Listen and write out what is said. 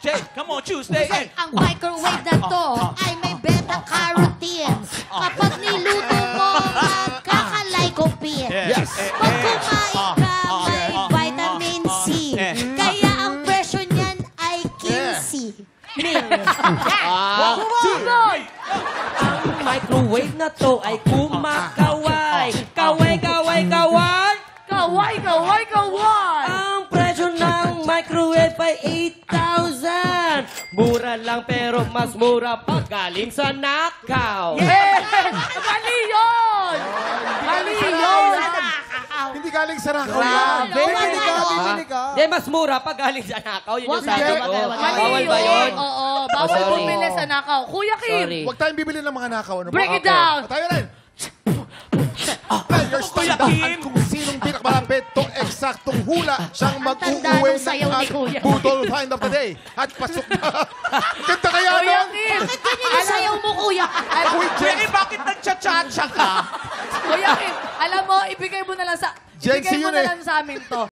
Tuesday. Come on, Tuesday. Ang microwave na to ay may beta-carotenes. Kapag niluto mo, magkaka-lycopene. Yes. Pag kumain ka, may vitamin C. Kaya ang presyo niyan ay 15 mil. Sunod! Ang microwave na to ay kumakaway. Kaway, kaway, kaway! Kaway, kaway, kaway! Ang presyo ng microwave ay 8,000. Mura lang pero mas mura pag galing sa nakaw. Yes! Mali yun! Mali yun! Hindi galing sa nakaw Grabe. yan. Bibili ka, Wala. bibili ka. Di, mas mura pag galing sa nakaw. Yun yung Wag sabi na, ko. wag na. Mali Bawal ba yun? Oo, bawal sorry. bumili sa nakaw. Kuya Kim, Sorry. Huwag tayong bibili ng mga nakaw. Ano ba? break it down. Tayo rin. Players, tandaan kung sinong pinakamalapit tong eksaktong hula siyang tanda mag-uuwi nung sayaw ni Kuya. Budol Find of the Day. At pasok na. Ganda kaya Kuya nun? Kim, Bakit ganyan yung sayaw mo, kuya? Uy, Jen, Bakit nagcha-cha-cha ka? Kuya Kim, alam mo, ibigay mo na lang sa... Gen Z Ibigay mo yun na eh. lang sa amin to.